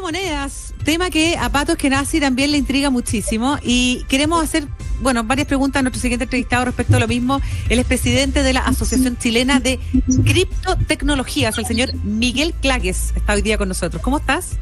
Criptomonedas, tema que a Pato Eskenazi también le intriga muchísimo y queremos hacer, varias preguntas a nuestro siguiente entrevistado respecto a lo mismo. Él es presidente de la Asociación Chilena de Criptotecnologías, el señor Miguel Clagues, está hoy día con nosotros. ¿Cómo estás?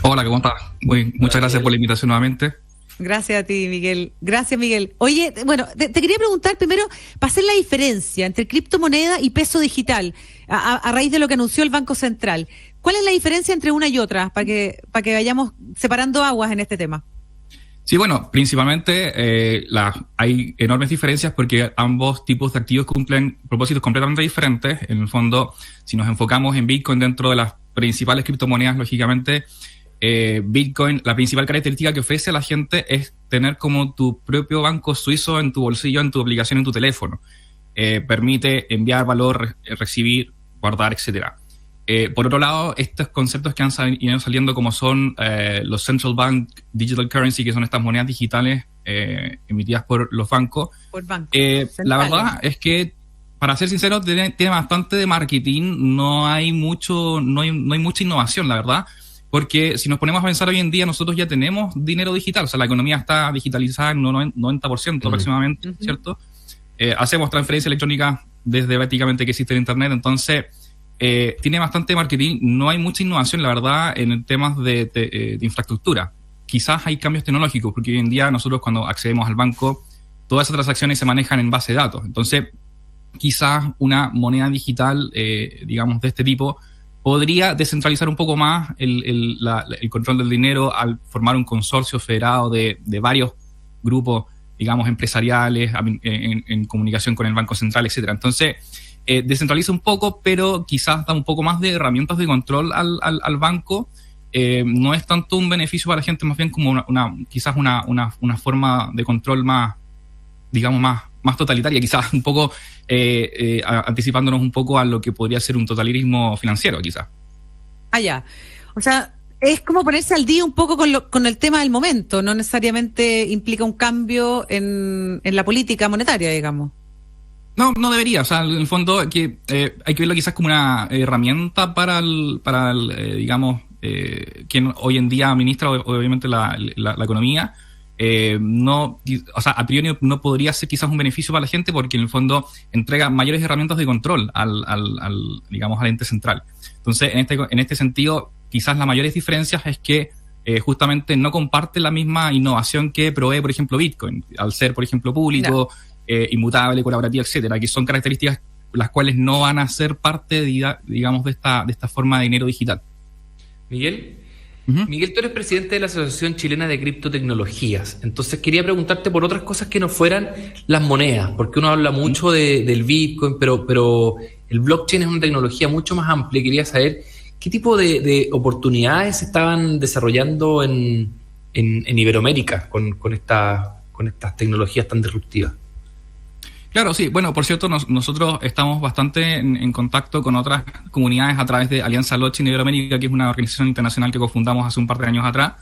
Hola, ¿cómo estás? Muchas gracias por la invitación nuevamente. Gracias a ti, Miguel. Gracias, Miguel. Oye, te quería preguntar primero, para hacer la diferencia entre criptomoneda y peso digital, a raíz de lo que anunció el Banco Central. ¿Cuál es la diferencia entre una y otra para que vayamos separando aguas en este tema? Sí, principalmente hay enormes diferencias porque ambos tipos de activos cumplen propósitos completamente diferentes. En el fondo, si nos enfocamos en Bitcoin dentro de las principales criptomonedas, lógicamente, Bitcoin, la principal característica que ofrece a la gente es tener como tu propio banco suizo en tu bolsillo, en tu aplicación, en tu teléfono. Permite enviar valor, recibir, guardar, etcétera. Por otro lado, estos conceptos que han ido saliendo como son los Central Bank Digital Currency, que son estas monedas digitales emitidas por los bancos. La verdad es que, para ser sincero, tiene bastante de marketing, no hay mucha innovación, la verdad. Porque si nos ponemos a pensar hoy en día, nosotros ya tenemos dinero digital, o sea, la economía está digitalizada en un 90% aproximadamente, ¿cierto? Hacemos transferencia electrónica desde prácticamente que existe el Internet, entonces tiene bastante marketing, no hay mucha innovación, la verdad, en temas de infraestructura. Quizás hay cambios tecnológicos, porque hoy en día nosotros cuando accedemos al banco, todas esas transacciones se manejan en base de datos, entonces quizás una moneda digital, de este tipo, podría descentralizar un poco más el control del dinero al formar un consorcio federado de varios grupos, empresariales, en comunicación con el Banco Central, etcétera. Entonces, descentraliza un poco, pero quizás da un poco más de herramientas de control al banco. No es tanto un beneficio para la gente, más bien como quizás una forma de control más totalitaria, quizás un poco anticipándonos un poco a lo que podría ser un totalitarismo financiero, quizás. Ya. O sea, es como ponerse al día un poco con el tema del momento, no necesariamente implica un cambio en la política monetaria, digamos. No debería, o sea, en el fondo hay que verlo quizás como una herramienta para quien hoy en día administra obviamente la economía. A priori no podría ser quizás un beneficio para la gente porque en el fondo entrega mayores herramientas de control al ente central. Entonces, en este sentido, quizás las mayores diferencias es que justamente no comparte la misma innovación que provee, por ejemplo, Bitcoin, al ser, por ejemplo, público, inmutable, colaborativo, etcétera, que son características las cuales no van a ser parte, de esta forma de dinero digital. Miguel, tú eres presidente de la Asociación Chilena de Criptotecnologías. Entonces quería preguntarte por otras cosas que no fueran las monedas, porque uno habla mucho del Bitcoin, pero el blockchain es una tecnología mucho más amplia. Quería saber qué tipo de oportunidades se estaban desarrollando en Iberoamérica con estas tecnologías tan disruptivas. Claro, sí. Bueno, por cierto, nosotros estamos bastante en contacto con otras comunidades a través de Alianza Blockchain Iberoamérica, que es una organización internacional que cofundamos hace un par de años atrás.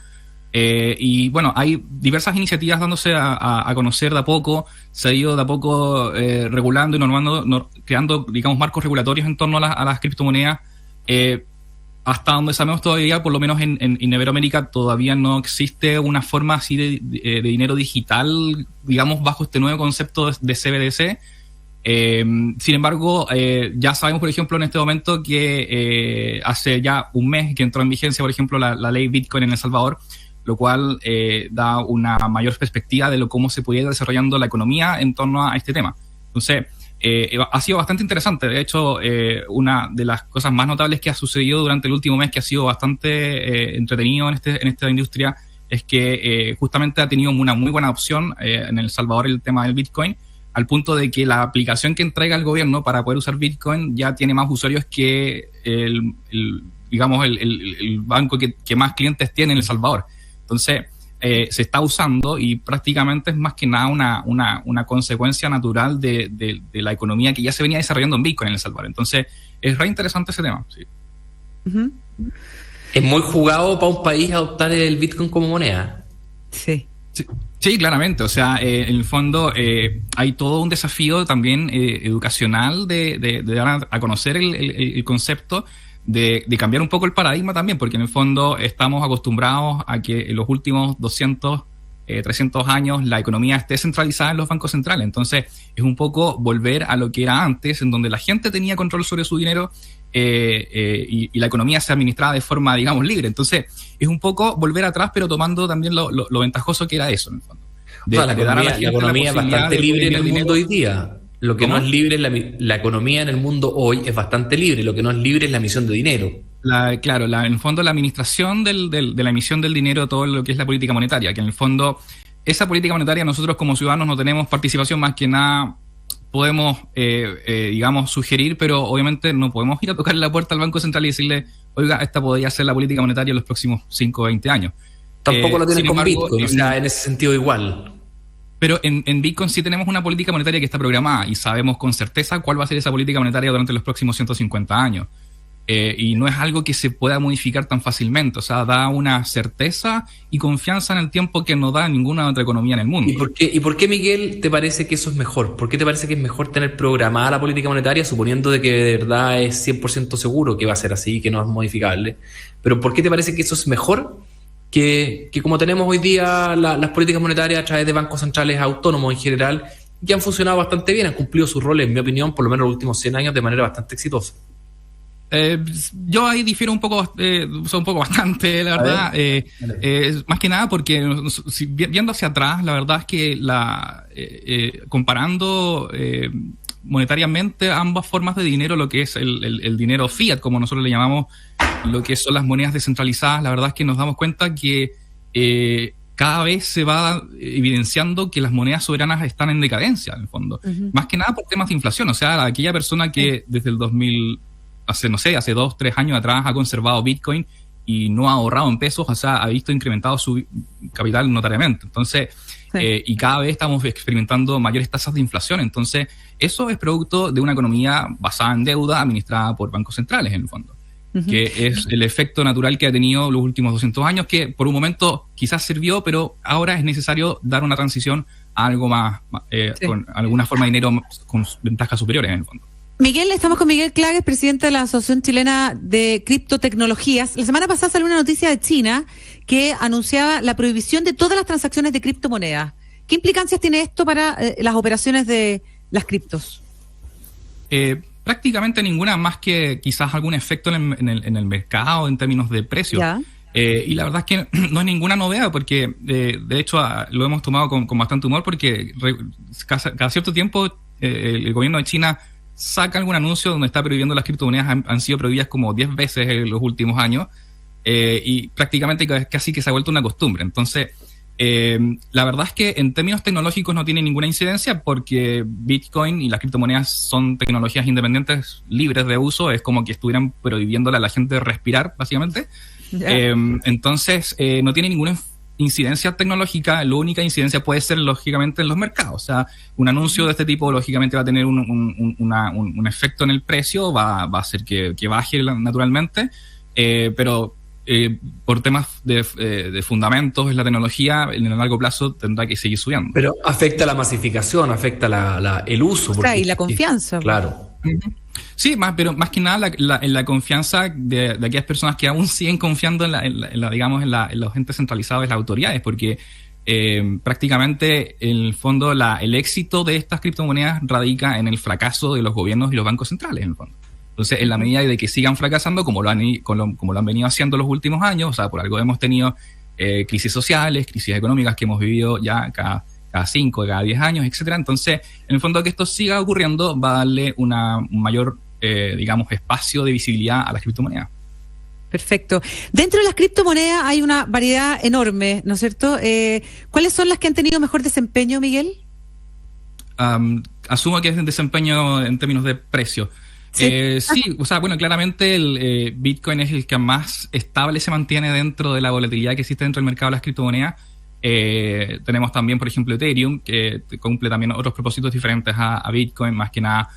Hay diversas iniciativas dándose a conocer de a poco. Se ha ido de a poco regulando y normando, creando, marcos regulatorios en torno a las criptomonedas. Hasta donde sabemos todavía, por lo menos en Iberoamérica, todavía no existe una forma así de dinero digital, bajo este nuevo concepto de CBDC. Sin embargo, ya sabemos, por ejemplo, en este momento que hace ya un mes que entró en vigencia, por ejemplo, la ley Bitcoin en El Salvador, lo cual da una mayor perspectiva de cómo se puede ir desarrollando la economía en torno a este tema. Entonces, ha sido bastante interesante. De hecho, una de las cosas más notables que ha sucedido durante el último mes, que ha sido bastante entretenido en esta industria, es que justamente ha tenido una muy buena opción en El Salvador el tema del Bitcoin, al punto de que la aplicación que entrega el gobierno para poder usar Bitcoin ya tiene más usuarios que el banco que más clientes tiene en El Salvador. Entonces, se está usando y prácticamente es más que nada una consecuencia natural de la economía que ya se venía desarrollando en Bitcoin en El Salvador. Entonces, es re interesante ese tema. Sí. Uh-huh. Es muy jugado para un país adoptar el Bitcoin como moneda. Sí, claramente. O sea, en el fondo hay todo un desafío también educacional de dar a conocer el concepto de cambiar un poco el paradigma también, porque en el fondo estamos acostumbrados a que en los últimos 200, 300 años la economía esté centralizada en los bancos centrales. Entonces es un poco volver a lo que era antes, en donde la gente tenía control sobre su dinero y la economía se administraba de forma, digamos, libre. Entonces es un poco volver atrás, pero tomando también lo ventajoso que era eso, en el fondo. La economía es bastante libre en el mundo hoy día. Lo que no es libre, la economía en el mundo hoy es bastante libre. Lo que no es libre es la emisión de dinero. En el fondo la administración de la emisión del dinero, todo lo que es la política monetaria, que en el fondo esa política monetaria nosotros como ciudadanos no tenemos participación, más que nada podemos, digamos, sugerir, pero obviamente no podemos ir a tocarle la puerta al Banco Central y decirle, oiga, esta podría ser la política monetaria en los próximos 5 o 20 años. Tampoco lo tienen con Bitcoin, o sea, en ese sentido igual. Pero en Bitcoin sí tenemos una política monetaria que está programada y sabemos con certeza cuál va a ser esa política monetaria durante los próximos 150 años. Y no es algo que se pueda modificar tan fácilmente. O sea, da una certeza y confianza en el tiempo que no da ninguna otra economía en el mundo. ¿Y por qué, Miguel, te parece que eso es mejor? ¿Por qué te parece que es mejor tener programada la política monetaria, suponiendo de que de verdad es 100% seguro que va a ser así, que no es modificable? Pero ¿por qué te parece que eso es mejor que como tenemos hoy día las políticas monetarias a través de bancos centrales autónomos en general, que han funcionado bastante bien, han cumplido sus roles, en mi opinión, por lo menos los últimos 100 años de manera bastante exitosa? Yo ahí difiero un poco bastante, la verdad. Más que nada porque viendo hacia atrás, la verdad es que comparando monetariamente ambas formas de dinero, lo que es el dinero fiat, como nosotros le llamamos, lo que son las monedas descentralizadas, la verdad es que nos damos cuenta que cada vez se va evidenciando que las monedas soberanas están en decadencia, en el fondo. Más que nada por temas de inflación. O sea, aquella persona que desde el 2000, hace 2, 3 años atrás ha conservado Bitcoin y no ha ahorrado en pesos, o sea, ha visto incrementado su capital notariamente. Entonces, y cada vez estamos experimentando mayores tasas de inflación. Entonces, eso es producto de una economía basada en deuda administrada por bancos centrales, en el fondo. Que es el efecto natural que ha tenido los últimos 200 años, que por un momento quizás sirvió, pero ahora es necesario dar una transición a algo más, con alguna forma de dinero con ventajas superiores, en el fondo. Miguel, estamos con Miguel Clagues, presidente de la Asociación Chilena de Criptotecnologías. La semana pasada salió una noticia de China que anunciaba la prohibición de todas las transacciones de criptomonedas. ¿Qué implicancias tiene esto para las operaciones de las criptos? Prácticamente ninguna, más que quizás algún efecto en el mercado en términos de precio. Y la verdad es que no es ninguna novedad, porque de hecho lo hemos tomado con bastante humor, porque cada cierto tiempo el gobierno de China saca algún anuncio donde está prohibiendo las criptomonedas. Han sido prohibidas como 10 veces en los últimos años, y prácticamente casi que se ha vuelto una costumbre. Entonces, la verdad es que en términos tecnológicos no tiene ninguna incidencia, porque Bitcoin y las criptomonedas son tecnologías independientes, libres de uso. Es como que estuvieran prohibiéndole a la gente respirar, básicamente. Entonces, no tiene ninguna incidencia tecnológica. La única incidencia puede ser, lógicamente, en los mercados. O sea, un anuncio de este tipo, lógicamente, va a tener un efecto en el precio, va a hacer que baje naturalmente, pero por temas de fundamentos en la tecnología, en el largo plazo tendrá que seguir subiendo. Pero afecta la masificación, afecta el uso. Y la confianza. Claro. Sí, pero más que nada en la confianza de aquellas personas que aún siguen confiando en los entes centralizados, en las autoridades, porque prácticamente en el fondo el éxito de estas criptomonedas radica en el fracaso de los gobiernos y los bancos centrales, en el fondo. Entonces, en la medida de que sigan fracasando, como lo han venido haciendo los últimos años, o sea, por algo hemos tenido crisis sociales, crisis económicas que hemos vivido ya cada 5, cada 10 años, etcétera. Entonces, en el fondo, que esto siga ocurriendo va a darle un mayor, espacio de visibilidad a las criptomonedas. Perfecto. Dentro de las criptomonedas hay una variedad enorme, ¿no es cierto? ¿Cuáles son las que han tenido mejor desempeño, Miguel? Asumo que es el desempeño en términos de precio. Sí, o sea, bueno, claramente el Bitcoin es el que más estable se mantiene dentro de la volatilidad que existe dentro del mercado de las criptomonedas. Tenemos también, por ejemplo, Ethereum, que cumple también otros propósitos diferentes a Bitcoin. Más que nada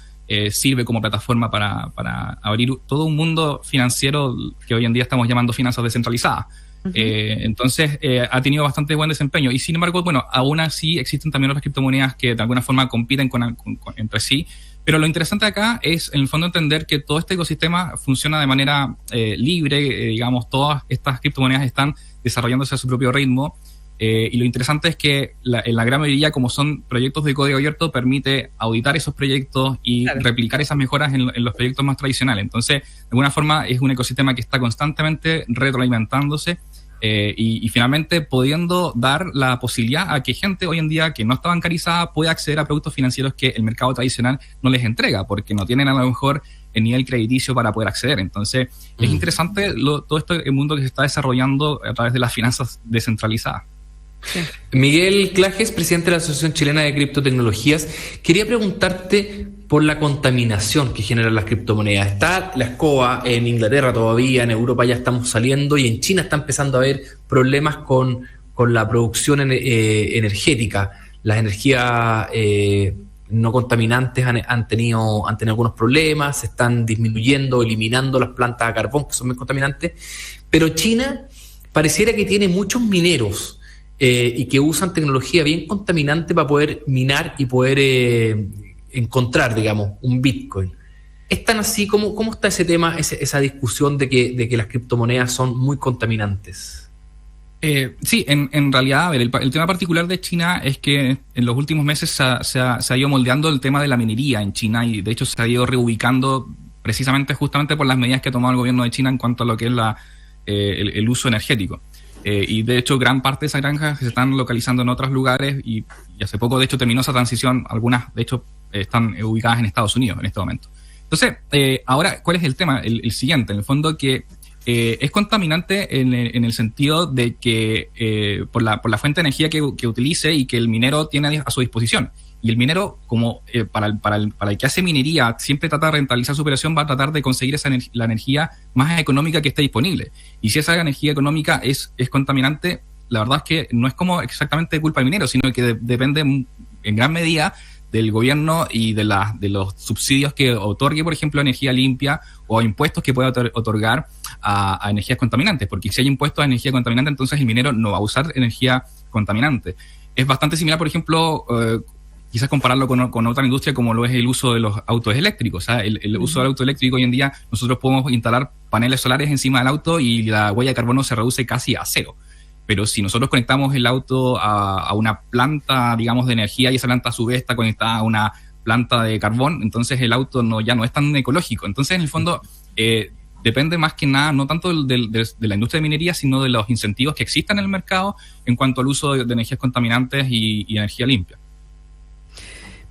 sirve como plataforma para abrir todo un mundo financiero que hoy en día estamos llamando finanzas descentralizadas. Entonces ha tenido bastante buen desempeño, y sin embargo, bueno, aún así existen también otras criptomonedas que de alguna forma compiten entre sí, Pero lo interesante acá es, en el fondo, entender que todo este ecosistema funciona de manera libre, digamos, todas estas criptomonedas están desarrollándose a su propio ritmo, y lo interesante es que en la gran mayoría, como son proyectos de código abierto, permite auditar esos proyectos y replicar esas mejoras en los proyectos más tradicionales. Entonces, de alguna forma, es un ecosistema que está constantemente retroalimentándose, y finalmente pudiendo dar la posibilidad a que gente hoy en día que no está bancarizada pueda acceder a productos financieros que el mercado tradicional no les entrega, porque no tienen a lo mejor el nivel crediticio para poder acceder. Entonces, es interesante todo este mundo que se está desarrollando a través de las finanzas descentralizadas. Sí. Miguel Clages, presidente de la Asociación Chilena de Criptotecnologías, quería preguntarte por la contaminación que generan las criptomonedas. Está la escoba en Inglaterra todavía, en Europa ya estamos saliendo, y en China está empezando a haber problemas con la producción energética. Las energías no contaminantes han tenido algunos problemas, se están disminuyendo, eliminando las plantas a carbón, que son muy contaminantes, pero China pareciera que tiene muchos mineros y que usan tecnología bien contaminante para poder minar y poder encontrar, digamos, un Bitcoin. ¿Es tan así? ¿Cómo está ese tema, esa discusión de que las criptomonedas son muy contaminantes? Sí, en realidad, a ver, el tema particular de China es que en los últimos meses se ha ido moldeando el tema de la minería en China, y de hecho se ha ido reubicando justamente por las medidas que ha tomado el gobierno de China en cuanto a lo que es el uso energético. Y de hecho gran parte de esas granjas se están localizando en otros lugares, y hace poco de hecho terminó esa transición. Algunas de hecho están ubicadas en Estados Unidos en este momento. Entonces, ahora, ¿cuál es el tema? El siguiente, en el fondo, que es contaminante en el sentido de que por la fuente de energía que utilice y que el minero tiene a su disposición. Y el minero, como para el que hace minería, siempre trata de rentabilizar su operación, va a tratar de conseguir la energía más económica que esté disponible. Y si esa energía económica es contaminante, la verdad es que no es como exactamente culpa del minero, sino que depende en gran medida del gobierno y de los subsidios que otorgue, por ejemplo, energía limpia, o impuestos que pueda otorgar a energías contaminantes. Porque si hay impuestos a energía contaminante, entonces el minero no va a usar energía contaminante. Es bastante similar, por ejemplo, quizás compararlo con otra industria como lo es el uso de los autos eléctricos. O sea, el uso del auto eléctrico hoy en día, nosotros podemos instalar paneles solares encima del auto y la huella de carbono se reduce casi a cero. Pero si nosotros conectamos el auto a una planta, digamos, de energía, y esa planta a su vez está conectada a una planta de carbón, entonces el auto ya no es tan ecológico. Entonces, en el fondo, depende más que nada, no tanto de la industria de minería, sino de los incentivos que existan en el mercado en cuanto al uso de energías contaminantes y energía limpia.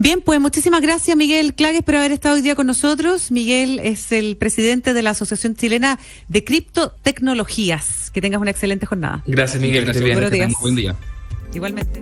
Bien, pues muchísimas gracias, Miguel Clages, por haber estado hoy día con nosotros. Miguel es el presidente de la Asociación Chilena de Criptotecnologías. Que tengas una excelente jornada. Gracias, Miguel. Gracias. Buenos días. Buen día. Igualmente.